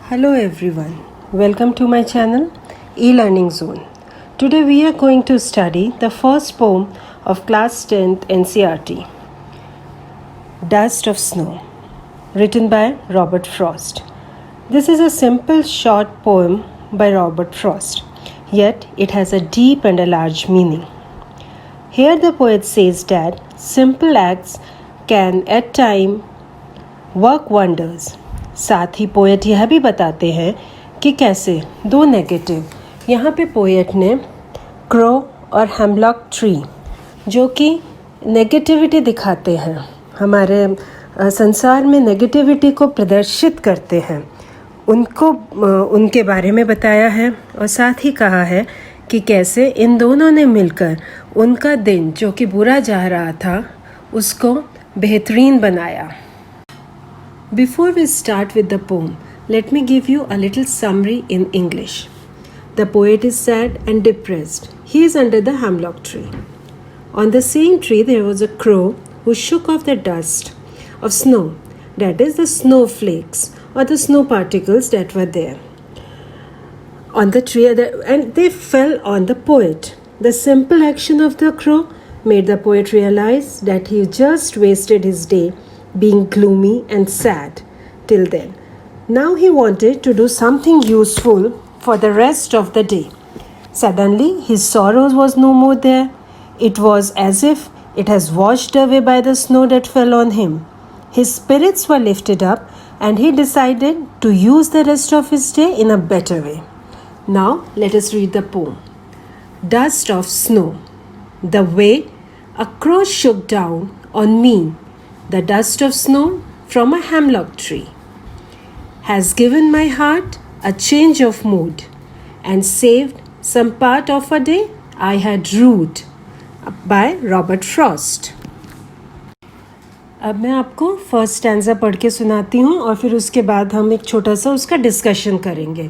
Hello everyone, welcome to my channel E-Learning Zone. Today we are going to study the first poem of class 10th NCERT, Dust of Snow, written by Robert Frost. This is a simple short poem by Robert Frost, yet it has a deep and a large meaning. Here the poet says that simple acts can at times work wonders. साथ ही poet यह भी बताते हैं कि कैसे दो negative, यहाँ पे पोएट ने क्रो और हेमलॉक ट्री जो कि नेगेटिविटी दिखाते हैं, हमारे संसार में नेगेटिविटी को प्रदर्शित करते हैं, उनके बारे में बताया है और साथ ही कहा है कि कैसे इन दोनों ने मिलकर उनका दिन जो कि बुरा जा रहा था उसको बेहतरीन बनाया. Before we start with the poem, let me give you a little summary in English. The poet is sad and depressed. He is under the hemlock tree. On the same tree there was a crow who shook off the dust of snow, that is the snowflakes or the snow particles that were there on the tree, and they fell on the poet. The simple action of the crow made the poet realize that he just wasted his day being gloomy and sad till then. Now he wanted to do something useful for the rest of the day. Suddenly his sorrow was no more there. It was as if it has washed away by the snow that fell on him. His spirits were lifted up and he decided to use the rest of his day in a better way. Now let us read the poem. Dust of snow. The way a crow shook down on me, the dust of snow from a hemlock tree, has given my heart a change of mood and saved some part of a day I had rued. By Robert Frost. अब मैं आपको first stanza पढ़ के सुनाती हूँ और फिर उसके बाद हम एक छोटा सा उसका डिस्कशन करेंगे.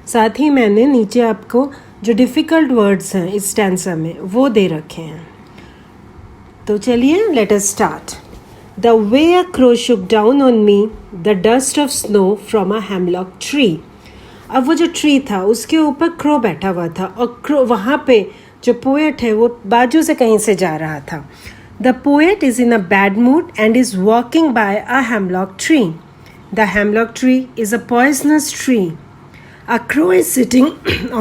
साथ ही मैंने नीचे आपको जो डिफ़िकल्ट वर्ड्स हैं इस स्टैंजा में वो दे रखे हैं. तो चलिए let us start. The way a crow shook down on me, the dust of snow from a hemlock tree. अब वो जो ट्री था उसके ऊपर क्रो बैठा हुआ था और क्रो वहाँ पे जो पोएट है वो बाजू से कहीं से जा रहा था. The poet is in a bad mood and is walking by a hemlock tree. The hemlock tree is a poisonous tree. A crow is sitting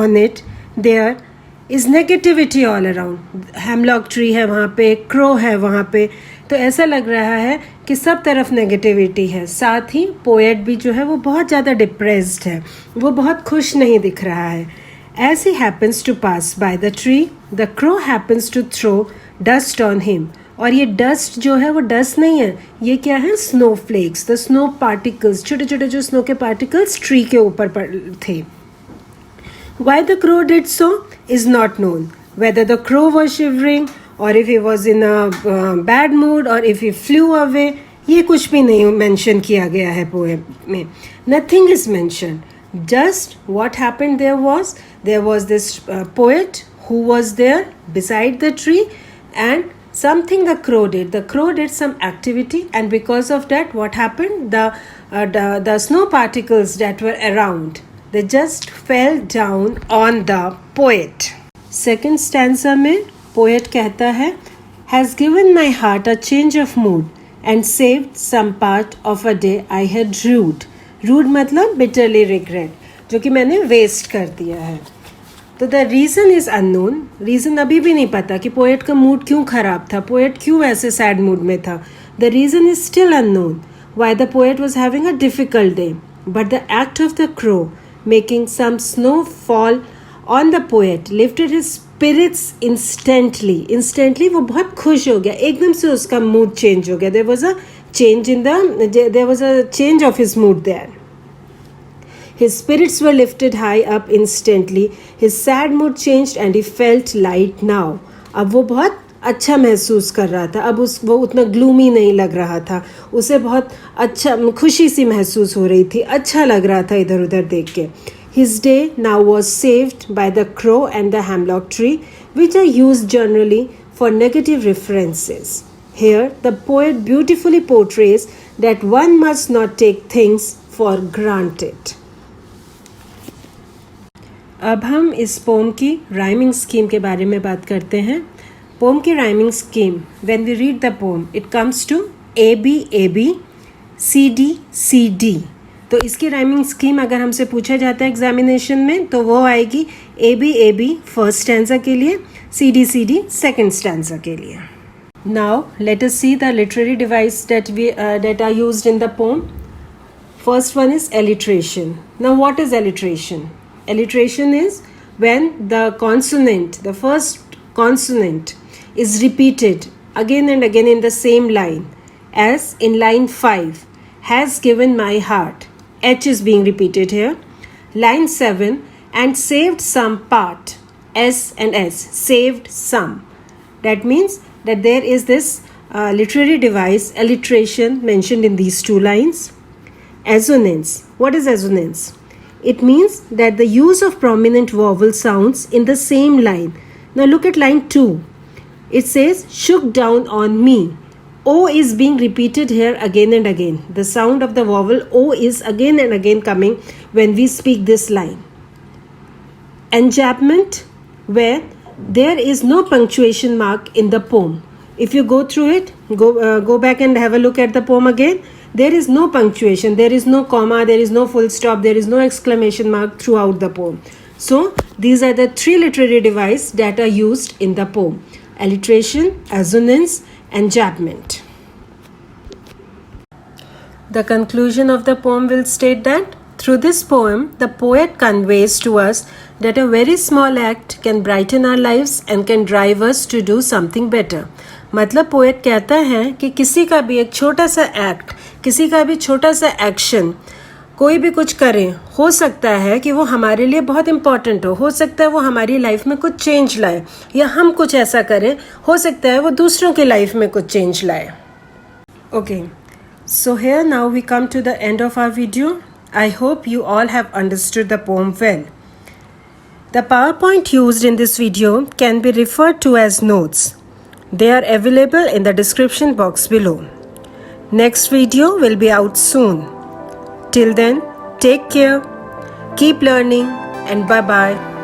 on it. There is negativity all around. Hemlock tree है वहाँ पे, crow है वहाँ पे, तो ऐसा लग रहा है कि सब तरफ नेगेटिविटी है. साथ ही पोएट भी जो है वो बहुत ज़्यादा डिप्रेस्ड है, वो बहुत खुश नहीं दिख रहा है. As he happens to pass by the tree, the crow happens to throw dust on him. और ये डस्ट जो है वो डस्ट नहीं है, ये क्या है? Snowflakes, the snow particles, छोटे छोटे जो स्नो के पार्टिकल्स ट्री के ऊपर थे. Why the crow did so is not known. Whether the crow was shivering or if he was in a bad mood or if he flew away, ये कुछ भी नहीं मेंशन किया गया है पोएम में. Nothing is mentioned. Just what happened there was this poet who was there beside the tree and something the crow did. The crow did some activity and because of that what happened? The snow particles that were around, they just fell down on the poet. Second stanza में poet कहता है has given my heart a change of mood and saved some part of a day I had rued. Rued मतलब bitterly regret, जो कि मैंने waste कर दिया है. तो the reason is unknown. reason अभी भी नहीं पता कि poet का mood क्यों ख़राब था, poet क्यों ऐसे sad mood में था. The reason is still unknown why the poet was having a difficult day. But the act of the crow making some snow fall on the poet lifted his spirits instantly. Instantly वो बहुत खुश हो गया, एकदम से उसका mood change हो गया. There was a change of his mood there. His spirits were lifted high up instantly. His sad mood changed and he felt light now. अब वो बहुत अच्छा महसूस कर रहा था, अब वो उतना ग्लूमी नहीं लग रहा था, उसे बहुत अच्छा खुशी सी महसूस हो रही थी, अच्छा लग रहा था इधर उधर देख के. His day now was saved by the crow and the hemlock tree, which are used generally for negative references. Here, the poet beautifully portrays that one must not take things for granted. अब हम इस pome की rhyming scheme के बारे में बात करते हैं. पोम की rhyming scheme, when we read the poem it comes to A B C D. तो इसकी राइमिंग स्कीम अगर हमसे पूछा जाता है एग्जामिनेशन में तो वो आएगी ए बी फर्स्ट स्टैंजा के लिए, सी डी सेकेंड स्टैंजा के लिए. Now let us see the literary device that are used in the poem. First one is alliteration. Now what is alliteration? Alliteration is when the consonant, the first consonant is repeated again and again in the same line, as in line 5, has given my heart. H is being repeated here. Line 7, and saved some part. S and S, saved some. That means that there is this literary device, alliteration, mentioned in these two lines. Assonance. What is assonance? It means that the use of prominent vowel sounds in the same line. Now look at line 2. It says, shook down on me. O is being repeated here again and again. The sound of the vowel O is again and again coming when we speak this line. Enjambment, where there is no punctuation mark in the poem. If you go through it, go back and have a look at the poem again. There is no punctuation, there is no comma, there is no full stop, there is no exclamation mark throughout the poem. So these are the three literary devices that are used in the poem: alliteration, assonance, enjambment. The conclusion of the poem will state that through this poem, the poet conveys to us that a very small act can brighten our lives and can drive us to do something better. मतलब poet कहता है कि किसी का भी एक छोटा सा एक्ट, किसी का भी छोटा सा एक्शन, कोई भी कुछ करें, हो सकता है कि वो हमारे लिए बहुत इम्पॉर्टेंट हो सकता है वो हमारी लाइफ में कुछ चेंज लाए, या हम कुछ ऐसा करें, हो सकता है वो दूसरों की लाइफ में कुछ चेंज लाए. Okay, so here now we come to the end of our video. I hope you all have understood the poem well. The PowerPoint used in this video can be referred to as notes. They are available in the description box below. Next video will be out soon. Till then, take care, keep learning, and bye-bye.